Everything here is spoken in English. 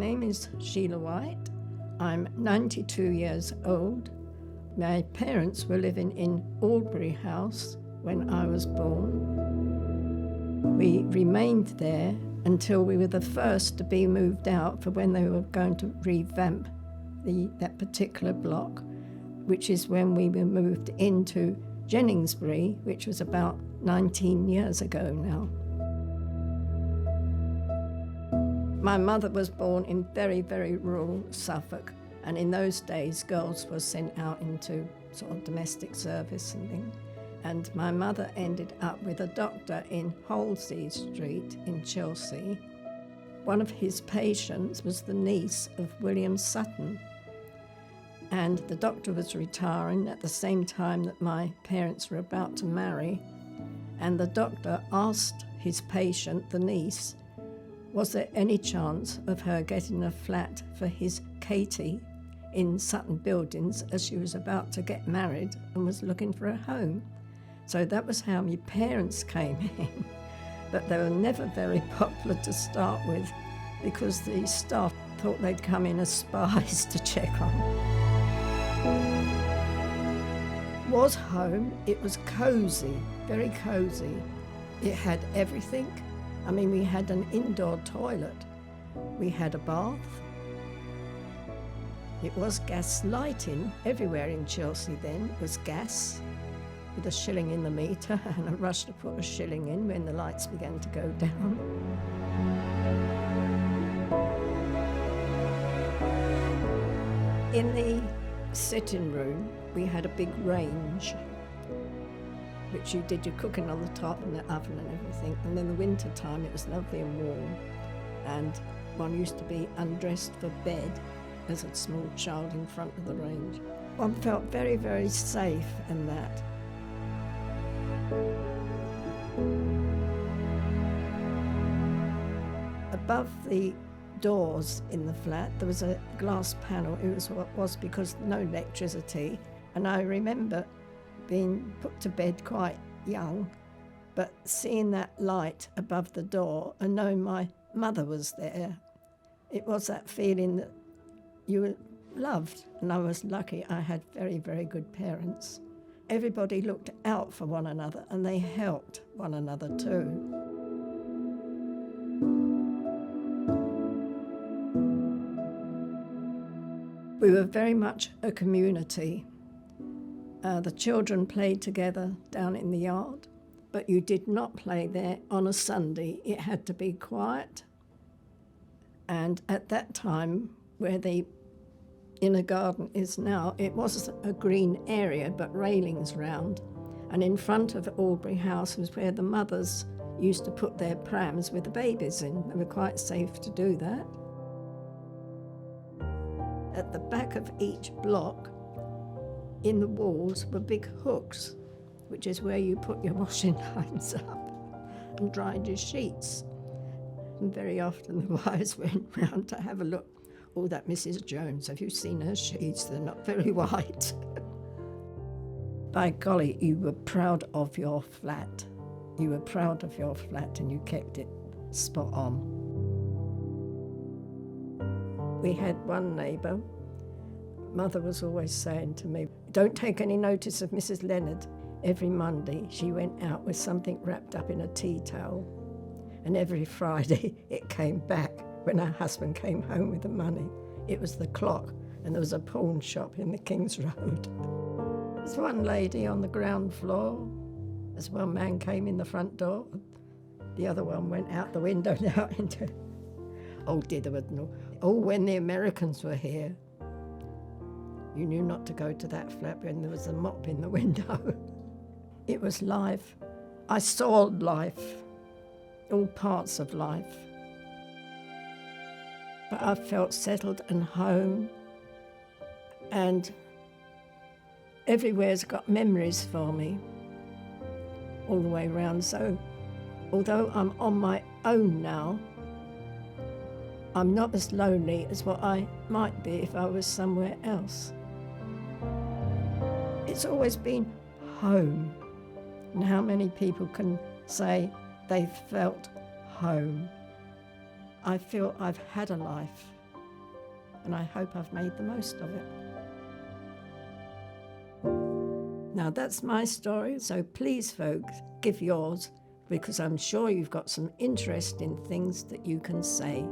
name is Sheila White. I'm 92 years old. My parents were living in Albury House when I was born. We remained there until we were the first to be moved out for when they were going to revamp that particular block, which is when we were moved into Jenningsbury, which was about 19 years ago now. My mother was born in very, very rural Suffolk, and in those days girls were sent out into sort of domestic service and things. And my mother ended up with a doctor in Holsey Street in Chelsea. One of his patients was the niece of William Sutton, and the doctor was retiring at the same time that my parents were about to marry, and the doctor asked his patient, the niece, was there any chance of her getting a flat for his Katie in Sutton Buildings, as she was about to get married and was looking for a home. So that was how my parents came in. But they were never very popular to start with because the staff thought they'd come in as spies to check on. Was home. It was cosy, very cosy. It had everything. I mean, we had an indoor toilet. We had a bath. It was gas lighting. Everywhere in Chelsea then was gas, with a shilling in the meter and a rush to put a shilling in when the lights began to go down. In the sitting room, we had a big range, which you did your cooking on the top and the oven and everything. And in the winter time, it was lovely and warm. And one used to be undressed for bed as a small child in front of the range. One felt very, very safe in that. Above the doors in the flat, there was a glass panel. It was what was because no electricity. And I remember being put to bed quite young, but seeing that light above the door and knowing my mother was there, it was that feeling that you were loved. And I was lucky I had very, very good parents. Everybody looked out for one another and they helped one another too. We were very much a community. The children played together down in the yard, but you did not play there on a Sunday. It had to be quiet. And at that time, where the inner garden is now, it was a green area, but railings round. And in front of Albury House was where the mothers used to put their prams with the babies in. They were quite safe to do that. At the back of each block, in the walls were big hooks, which is where you put your washing lines up and dried your sheets. And very often the wives went round to have a look. Oh, that Mrs. Jones, have you seen her sheets? They're not very white. By golly, you were proud of your flat. You were proud of your flat and you kept it spot on. We had one neighbour. Mother was always saying to me, don't take any notice of Mrs. Leonard. Every Monday she went out with something wrapped up in a tea towel. And every Friday it came back when her husband came home with the money. It was the clock, and there was a pawn shop in the King's Road. There was one lady on the ground floor. As one man came in the front door, the other one went out the window and out into... Oh dear, there was no... Oh, when the Americans were here, you knew not to go to that flat when there was a mop in the window. It was life. I saw life, all parts of life. But I felt settled and home, and everywhere's got memories for me all the way around. So although I'm on my own now, I'm not as lonely as what I might be if I was somewhere else. It's always been home. And how many people can say they felt home? I feel I've had a life. and I hope I've made the most of it. Now that's my story, so please folks, give yours, because I'm sure you've got some interesting things that you can say.